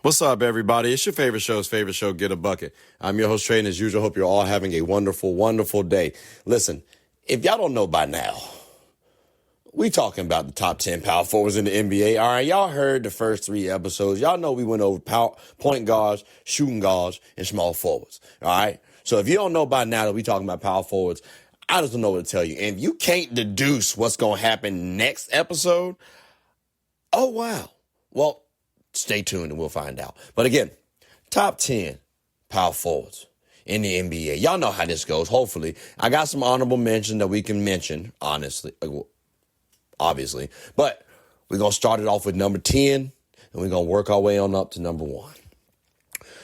What's up, everybody? It's your favorite show, Get a Bucket. I'm your host, Trey, and as usual, hope you're all having a wonderful, wonderful day. Listen, if y'all don't know by now, we talking about the top 10 power forwards in the NBA. All right, y'all heard the first 3 episodes. Y'all know we went over point guards, shooting guards, and small forwards. All right? So if you don't know by now that we talking about power forwards, I just don't know what to tell you. And if you can't deduce what's going to happen next episode, oh, wow. Well, stay tuned and we'll find out. But again, top 10 power forwards in the NBA. Y'all know how this goes, hopefully. I got some honorable mention that we can mention, obviously. But we're going to start it off with number 10, and we're going to work our way on up to number 1.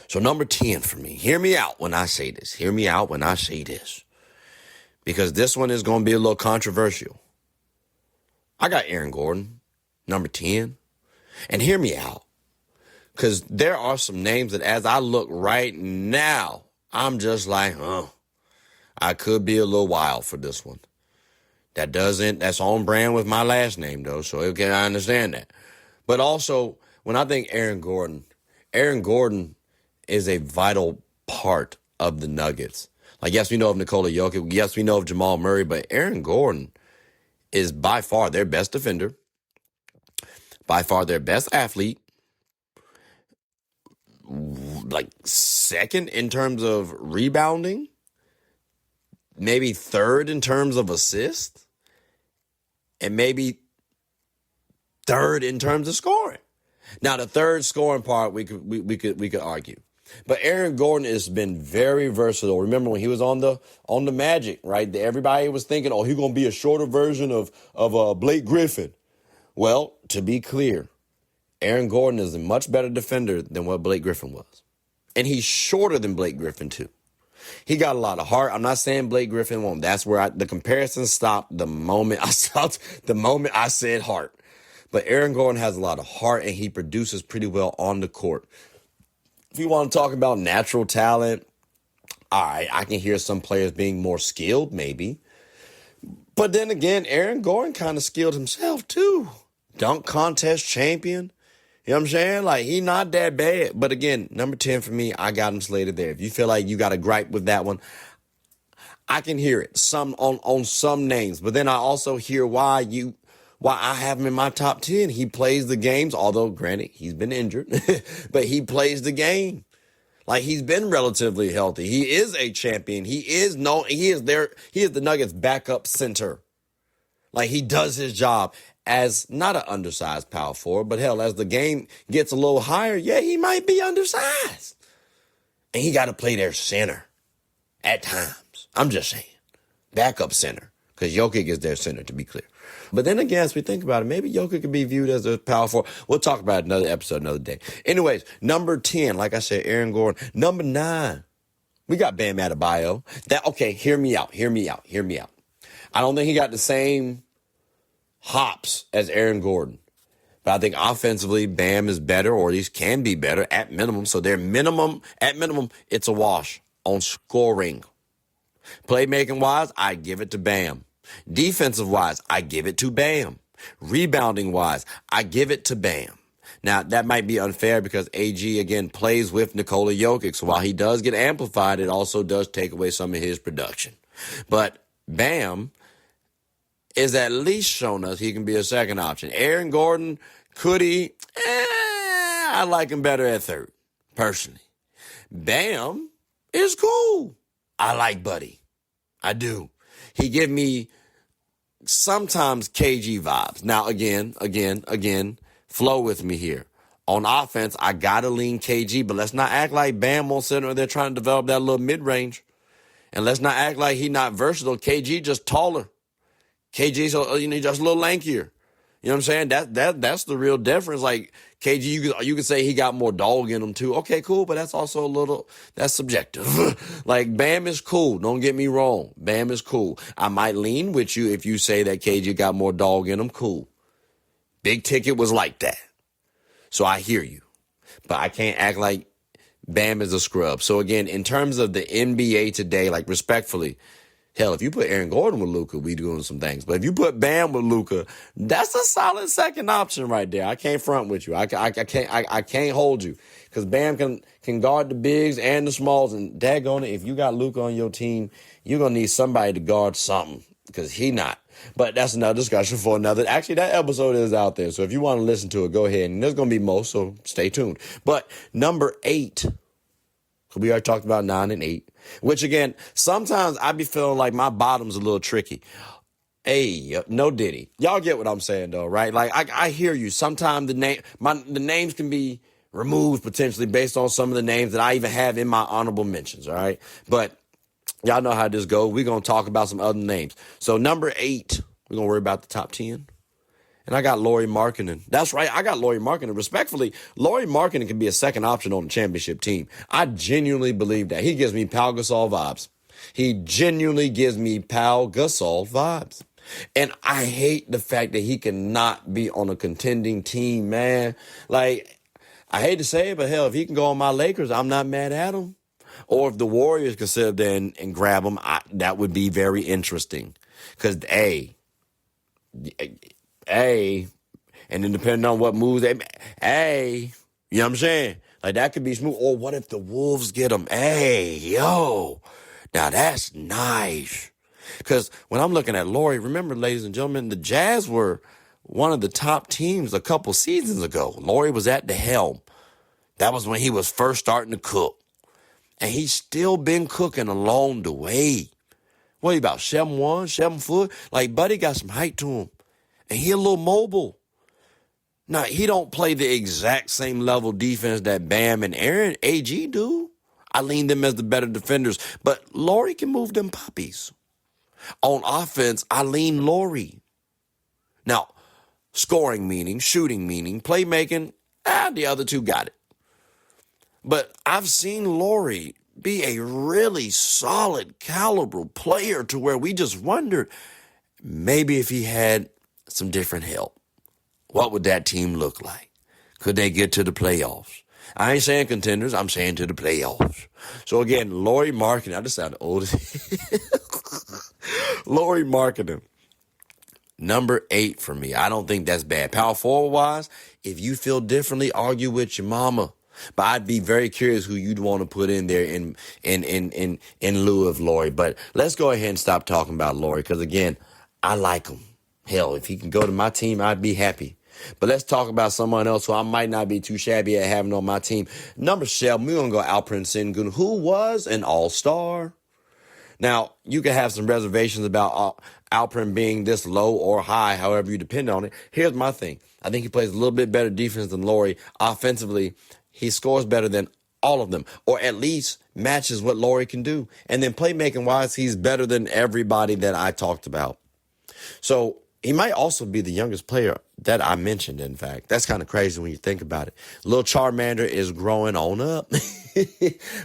So number 10 for me, hear me out when I say this. Hear me out when I say this. Because this one is going to be a little controversial. I got Aaron Gordon, number 10. And hear me out. Because there are some names that as I look right now, I'm just like, I could be a little wild for this one. That's on brand with my last name, though, so okay, I understand that. But also, when I think Aaron Gordon is a vital part of the Nuggets. Like, yes, we know of Nikola Jokic. Yes, we know of Jamal Murray, but Aaron Gordon is by far their best defender, by far their best athlete, like second in terms of rebounding, maybe third in terms of assists, and maybe third in terms of scoring. Now, the third scoring part we could argue, but Aaron Gordon has been very versatile. Remember when he was on the Magic, right? Everybody was thinking, he's gonna be a shorter version of Blake Griffin. Well, to be clear, Aaron Gordon is a much better defender than what Blake Griffin was. And he's shorter than Blake Griffin, too. He got a lot of heart. I'm not saying Blake Griffin won't. That's where the comparison stopped the moment I said heart. But Aaron Gordon has a lot of heart, and he produces pretty well on the court. If you want to talk about natural talent, all right, I can hear some players being more skilled, maybe. But then again, Aaron Gordon kind of skilled himself, too. Dunk contest champion. You know what I'm saying? Like, he not that bad. But again, number 10 for me, I got him slated there. If you feel like you got a gripe with that one, I can hear it on some names. But then I also hear why I have him in my top 10. He plays the games, although granted, he's been injured, but he plays the game. Like, he's been relatively healthy. He is a champion. He is the Nuggets backup center. Like, he does his job as not an undersized power forward, but hell, as the game gets a little higher, yeah, he might be undersized. And he got to play their center at times. I'm just saying. Backup center. Because Jokic is their center, to be clear. But then again, as we think about it, maybe Jokic could be viewed as a power forward. We'll talk about it another episode, another day. Anyways, number 10, like I said, Aaron Gordon. Number 9, we got Bam Adebayo. Okay, hear me out. I don't think he got the same hops as Aaron Gordon. But I think offensively, Bam is better, or at least can be better at minimum. So at minimum, it's a wash on scoring. Playmaking-wise, I give it to Bam. Defensive-wise, I give it to Bam. Rebounding-wise, I give it to Bam. Now, that might be unfair because AG, again, plays with Nikola Jokic. So while he does get amplified, it also does take away some of his production. But Bam is at least shown us he can be a second option. Aaron Gordon, could he? I like him better at third, personally. Bam is cool. I like Buddy. I do. He give me sometimes KG vibes. Now, again, flow with me here. On offense, I got to lean KG, but let's not act like Bam won't sit there trying to develop that little mid-range. And let's not act like he not versatile. KG just taller. KG's just a little lankier. You know what I'm saying? That's the real difference. Like KG, you could say he got more dog in him too. Okay, cool, but that's also that's subjective. Like Bam is cool. Don't get me wrong. Bam is cool. I might lean with you if you say that KG got more dog in him. Cool. Big Ticket was like that. So I hear you. But I can't act like Bam is a scrub. So again, in terms of the NBA today, like respectfully, Hell, if you put Aaron Gordon with Luka, we doing some things. But if you put Bam with Luka, that's a solid second option right there. I can't front with you. I can't hold you because Bam can guard the bigs and the smalls. And daggone it, if you got Luka on your team, you're gonna need somebody to guard something because he not. But that's another discussion for another. Actually, that episode is out there. So if you want to listen to it, go ahead. And there's going to be more, so stay tuned. But number 8, we already talked about 9 and 8, which, again, sometimes I be feeling like my bottom's a little tricky. Hey, no Diddy. Y'all get what I'm saying, though, right? Like, I hear you. Sometimes the names can be removed potentially based on some of the names that I even have in my honorable mentions, all right? But y'all know how this goes. We're going to talk about some other names. So number 8, we're going to worry about the top 10. And I got Lauri Markkanen. That's right. I got Lauri Markkanen. Respectfully, Lauri Markkanen can be a second option on the championship team. I genuinely believe that. He gives me Pau Gasol vibes. He genuinely gives me Pau Gasol vibes. And I hate the fact that he cannot be on a contending team, man. Like, I hate to say it, but hell, if he can go on my Lakers, I'm not mad at him. Or if the Warriors could sit up there and grab him, that would be very interesting. Because, and then depending on what moves you know what I'm saying? Like, that could be smooth. Or what if the Wolves get him? Now that's nice. Because when I'm looking at Lauri, remember, ladies and gentlemen, the Jazz were one of the top teams a couple seasons ago. Lauri was at the helm. That was when he was first starting to cook. And he's still been cooking along the way. What, he about 7'1", 7 foot? Like, buddy got some height to him. And he a little mobile. Now, he don't play the exact same level defense that Bam and Aaron AG do. I lean them as the better defenders. But Lauri can move them puppies. On offense, I lean Lauri. Now, scoring meaning, shooting meaning, playmaking, the other two got it. But I've seen Lauri be a really solid caliber player to where we just wondered maybe if he had some different help, what would that team look like? Could they get to the playoffs? I ain't saying contenders. I'm saying to the playoffs. So again, Lauri Markkanen. I just sounded old. Lauri Markkanen. Number 8 for me. I don't think that's bad. Power forward wise, if you feel differently, argue with your mama. But I'd be very curious who you'd want to put in there in lieu of Lauri. But let's go ahead and stop talking about Lauri because, again, I like him. Hell, if he can go to my team, I'd be happy. But let's talk about someone else who I might not be too shabby at having on my team. Number 7, we're going to go Alperen Sengun, who was an all-star. Now, you can have some reservations about Alperen being this low or high, however you depend on it. Here's my thing. I think he plays a little bit better defense than Lauri. Offensively, he scores better than all of them, or at least matches what Lauri can do. And then playmaking-wise, he's better than everybody that I talked about. So he might also be the youngest player that I mentioned, in fact. That's kind of crazy when you think about it. Little Charmander is growing on up,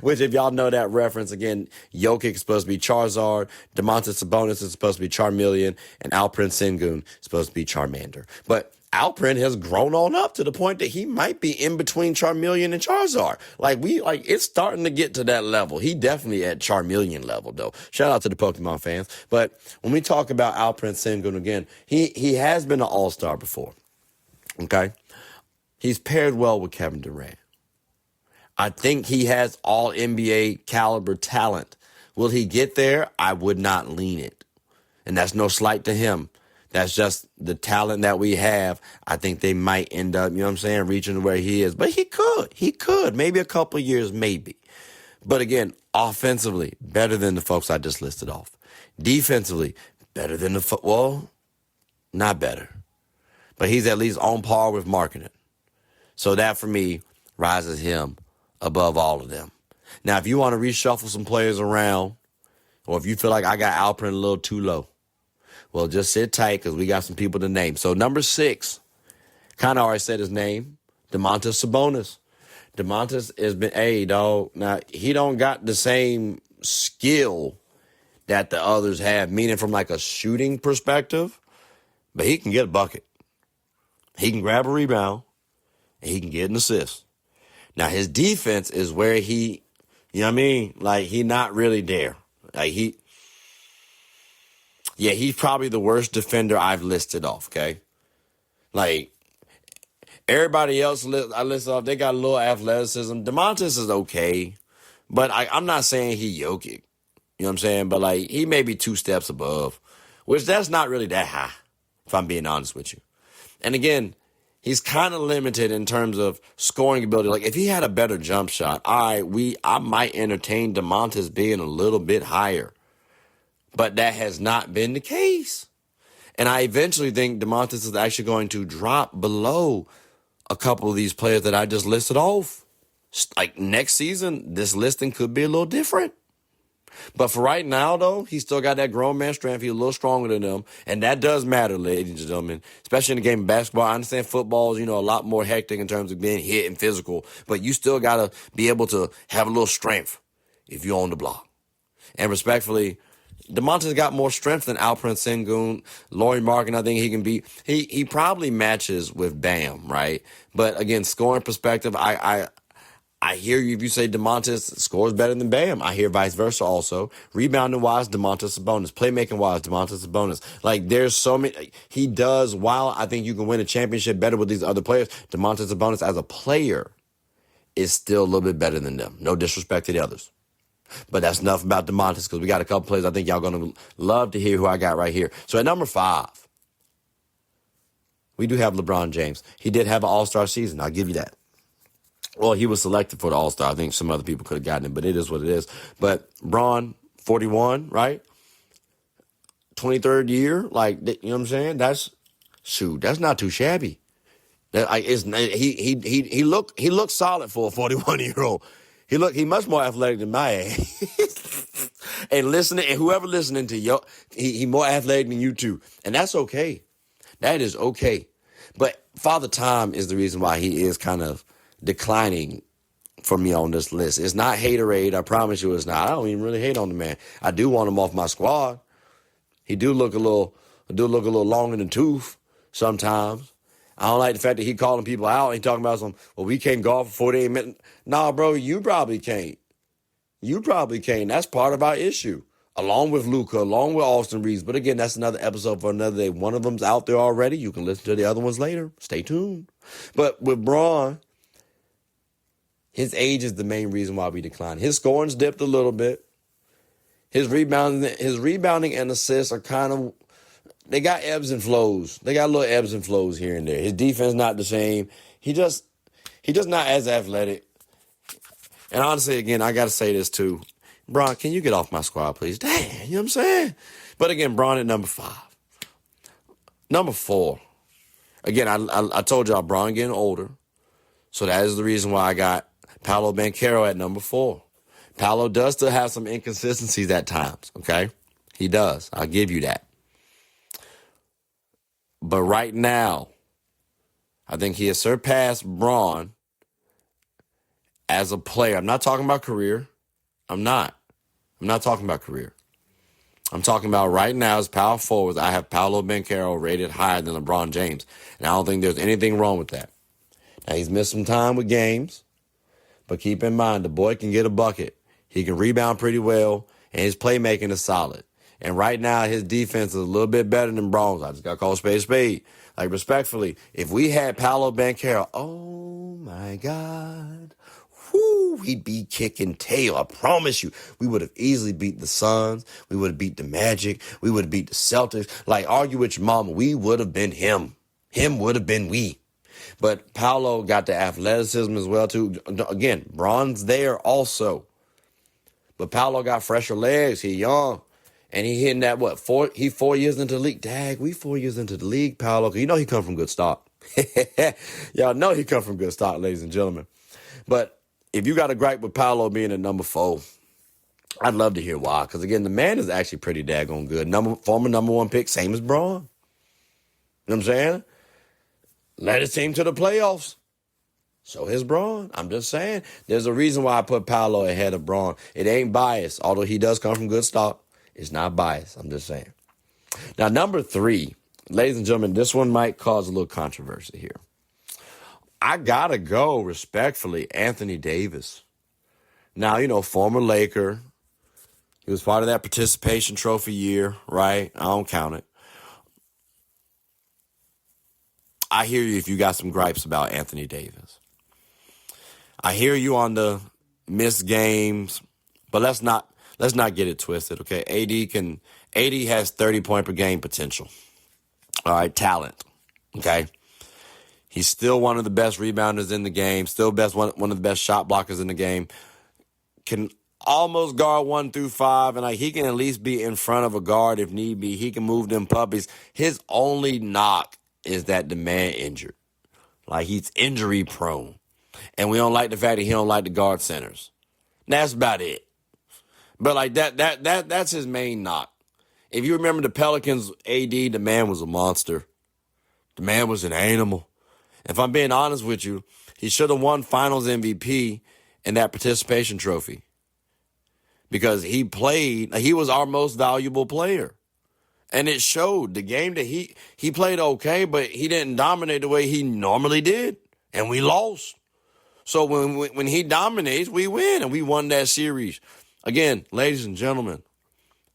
which if y'all know that reference, again, Jokic is supposed to be Charizard, Domantas Sabonis is supposed to be Charmeleon, and Alperen Sengun is supposed to be Charmander. But Alperen has grown on up to the point that he might be in between Charmeleon and Charizard. It's starting to get to that level. He definitely at Charmeleon level, though. Shout out to the Pokemon fans. But when we talk about Alperen Sengun again, he has been an all-star before. Okay? He's paired well with Kevin Durant. I think he has all NBA caliber talent. Will he get there? I would not lean it. And that's no slight to him. That's just the talent that we have. I think they might end up, reaching where he is. But he could. Maybe a couple of years, maybe. But again, offensively, better than the folks I just listed off. Defensively, better than not better. But he's at least on par with Markkanen. So that, for me, rises him above all of them. Now, if you want to reshuffle some players around, or if you feel like I got Alperen a little too low, well, just sit tight because we got some people to name. So number 6, kind of already said his name, Domantas Sabonis. Domantas has been, now he don't got the same skill that the others have, meaning from like a shooting perspective, but he can get a bucket. He can grab a rebound, and he can get an assist. Now, his defense is where he, like he not really there. Like Yeah, he's probably the worst defender I've listed off, okay? Like, everybody else I listed off, they got a little athleticism. Domantas is okay, but I'm not saying he Jokic. You know what I'm saying? But, like, he may be 2 steps above, which that's not really that high, if I'm being honest with you. And again, he's kind of limited in terms of scoring ability. Like, if he had a better jump shot, I might entertain Domantas being a little bit higher. But that has not been the case. And I eventually think Domantas is actually going to drop below a couple of these players that I just listed off. Like, next season, this listing could be a little different. But for right now, though, he's still got that grown man strength. He's a little stronger than them. And that does matter, ladies and gentlemen, especially in the game of basketball. I understand football is, a lot more hectic in terms of being hit and physical. But you still got to be able to have a little strength if you're on the block. And respectfully, Domantas got more strength than Alperen Sengun. Lauri Markkanen, I think he can be. He probably matches with Bam, right? But again, scoring perspective, I hear you if you say Domantas scores better than Bam. I hear vice versa also. Rebounding wise, Domantas Sabonis. Playmaking wise, Domantas Sabonis. Like, there's so many. He does, while I think you can win a championship better with these other players, Domantas Sabonis as a player is still a little bit better than them. No disrespect to the others. But that's enough about Domantas, because we got a couple players I think y'all going to love to hear who I got right here. So at number 5, we do have LeBron James. He did have an all-star season. I'll give you that. Well, he was selected for the all-star. I think some other people could have gotten it, but it is what it is. But Bron, 41, right? 23rd year. Like, you know what I'm saying? That's not too shabby. He looked solid for a 41-year-old. He much more athletic than my age. And whoever listening to he more athletic than you too. And that's okay. That is okay. But Father Time is the reason why he is kind of declining for me on this list. It's not haterade. I promise you it's not. I don't even really hate on the man. I do want him off my squad. He do look a little long in the tooth sometimes. I don't like the fact that he calling people out. He talking about we can't golf for 48 minutes. Nah, bro, you probably can't. That's part of our issue. Along with Luka, along with Austin Reeves. But again, that's another episode for another day. One of them's out there already. You can listen to the other ones later. Stay tuned. But with Braun, his age is the main reason why we decline. His scoring's dipped a little bit. His rebounding and assists are kind of, they got ebbs and flows. They got little ebbs and flows here and there. His defense not the same. He just not as athletic. And honestly, again, I got to say this too. Bron, can you get off my squad, please? Damn, you know what I'm saying? But again, Bron at number 5. Number 4. Again, I told y'all Bron getting older. So that is the reason why I got Paolo Banchero at number 4. Paolo does still have some inconsistencies at times, okay? He does. I'll give you that. But right now, I think he has surpassed Braun as a player. I'm not talking about career. I'm not talking about career. I'm talking about right now as power forwards. I have Paolo Banchero rated higher than LeBron James. And I don't think there's anything wrong with that. Now, he's missed some time with games. But keep in mind, the boy can get a bucket. He can rebound pretty well. And his playmaking is solid. And right now, his defense is a little bit better than Braun's. I just got to call spade a spade. Like, respectfully, if we had Paolo Banchero, oh, my God. Whoo, we'd be kicking tail. I promise you. We would have easily beat the Suns. We would have beat the Magic. We would have beat the Celtics. Like, argue with your mama. We would have been him. Him would have been we. But Paolo got the athleticism as well, too. Again, Braun's there also. But Paolo got fresher legs. He young. And he hitting that, 4 years into the league. Dag, we 4 years into the league, Paolo. You know he come from good stock. Y'all know he come from good stock, ladies and gentlemen. But if you got a gripe with Paolo being at number 4, I'd love to hear why. Because, again, the man is actually pretty daggone good. Former number 1 pick, same as Braun. You know what I'm saying? Led his team to the playoffs. So is Braun. I'm just saying. There's a reason why I put Paolo ahead of Braun. It ain't biased. Although he does come from good stock. It's not biased. I'm just saying. Now, number 3, ladies and gentlemen, this one might cause a little controversy here. I got to go, respectfully, Anthony Davis. Now, former Laker, He was part of that participation trophy year, right? I don't count it. I hear you if you got some gripes about Anthony Davis. I hear you on the missed games, but let's not get it twisted, okay? AD has 30-point per game potential. All right, talent. Okay. He's still one of the best rebounders in the game, still one of the best shot blockers in the game. Can almost guard 1 through 5, and he can at least be in front of a guard if need be. He can move them puppies. His only knock is that the man injured. He's injury prone. And we don't like the fact that he don't like the guard centers. That's about it. But that's his main knock. If you remember the Pelicans AD, the man was a monster. The man was an animal. If I'm being honest with you, he should have won Finals MVP in that participation trophy. Because he was our most valuable player. And it showed. The game that he played okay, but he didn't dominate the way he normally did. And we lost. So when he dominates, we win. And we won that series. Again, ladies and gentlemen,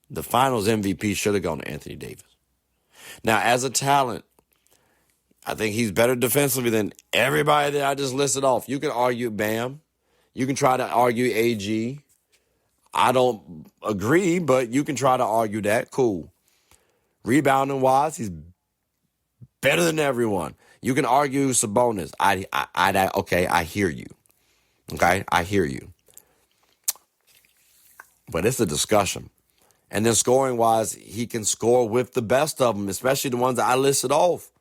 the Finals MVP should have gone to Anthony Davis. Now, as a talent, I think he's better defensively than everybody that I just listed off. You can argue Bam. You can try to argue AG. I don't agree, but you can try to argue that. Cool. Rebounding-wise, he's better than everyone. You can argue Sabonis. Okay, I hear you. Okay, I hear you. But it's a discussion. And then scoring-wise, he can score with the best of them, especially the ones that I listed off.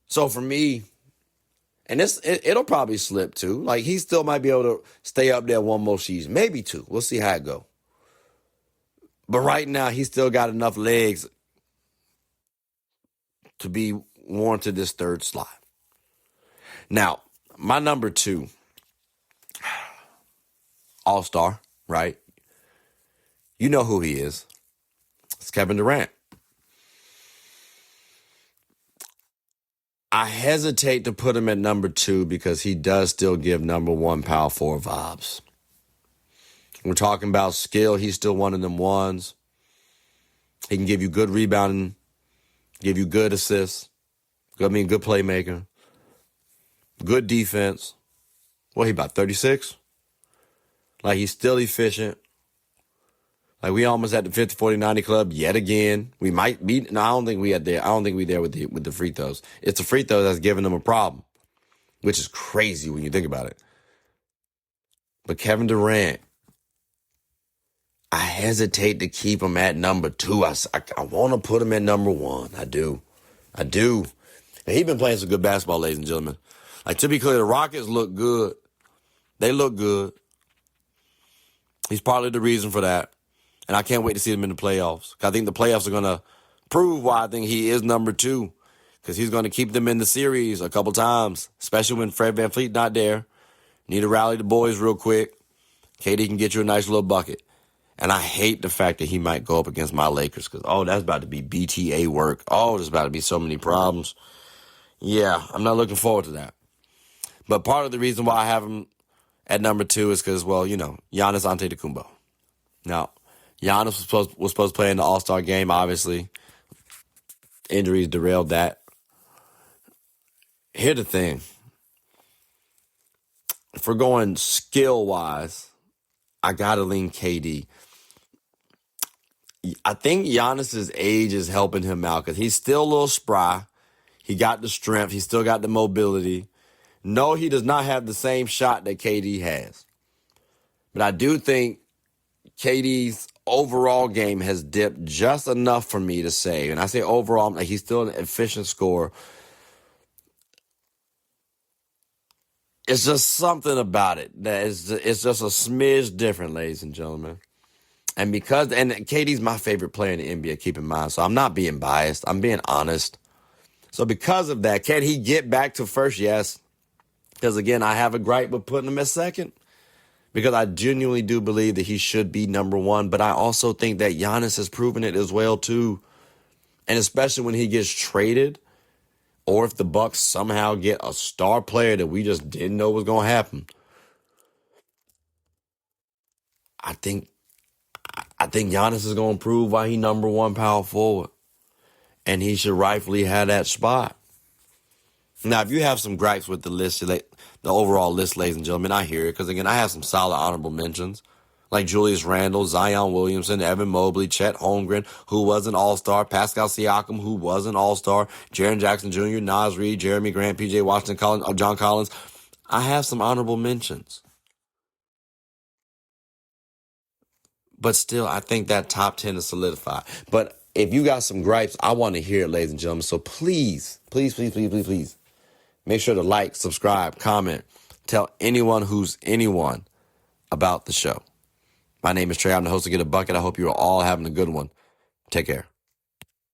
So for me, and it'll probably slip too. He still might be able to stay up there one more season, maybe 2. We'll see how it go. But right now, he's still got enough legs to be warranted this 3rd slot. Now, my number 2, All-Star, right? You know who he is. It's Kevin Durant. I hesitate to put him at number 2 because he does still give number 1 power forward vibes. We're talking about skill. He's still one of them ones. He can give you good rebounding, give you good assists. Good playmaker. Good defense. He about 36? He's still efficient. We almost at the 50, 40, 90 club yet again. We might be. No, I don't think we at there. I don't think we there with the free throws. It's the free throws that's giving them a problem, which is crazy when you think about it. But Kevin Durant, I hesitate to keep him at number 2. I want to put him at number 1. I do. And he's been playing some good basketball, ladies and gentlemen. To be clear, the Rockets look good. They look good. He's partly the reason for that. And I can't wait to see him in the playoffs. I think the playoffs are going to prove why I think he is number 2. Because he's going to keep them in the series a couple times. Especially when Fred VanVleet's not there. Need to rally the boys real quick. KD can get you a nice little bucket. And I hate the fact that he might go up against my Lakers. Because, that's about to be BTA work. There's about to be so many problems. Yeah, I'm not looking forward to that. But part of the reason why I have him at number 2 is because, Giannis Antetokounmpo. Now, Giannis was supposed to play in the All-Star game, obviously. Injuries derailed that. Here's the thing. If we're going skill-wise, I got to lean KD. I think Giannis's age is helping him out because he's still a little spry. He got the strength. He still got the mobility. No, he does not have the same shot that KD has. But I do think KD's overall game has dipped just enough for me to say, and I say overall, he's still an efficient scorer. It's just something about it that it's just a smidge different, ladies and gentlemen. And KD's my favorite player in the NBA, keep in mind. So I'm not being biased. I'm being honest. So because of that, can he get back to first? Yes. Because, again, I have a gripe with putting him at second. Because I genuinely do believe that he should be number 1. But I also think that Giannis has proven it as well, too. And especially when he gets traded, or if the Bucks somehow get a star player that we just didn't know was going to happen. I think I think Giannis is going to prove why he number one power forward. And he should rightfully have that spot. Now, if you have some gripes with the list, the overall list, ladies and gentlemen, I hear it. Because, again, I have some solid honorable mentions. Like Julius Randle, Zion Williamson, Evan Mobley, Chet Holmgren, who was an all-star, Pascal Siakam, who was an all-star, Jaren Jackson Jr., Nas Reed, Jeremy Grant, P.J. Washington, John Collins. I have some honorable mentions. But still, I think that top 10 is solidified. But if you got some gripes, I want to hear it, ladies and gentlemen. So please, make sure to like, subscribe, comment. Tell anyone who's anyone about the show. My name is Trey. I'm the host of Get a Bucket. I hope you are all having a good one. Take care.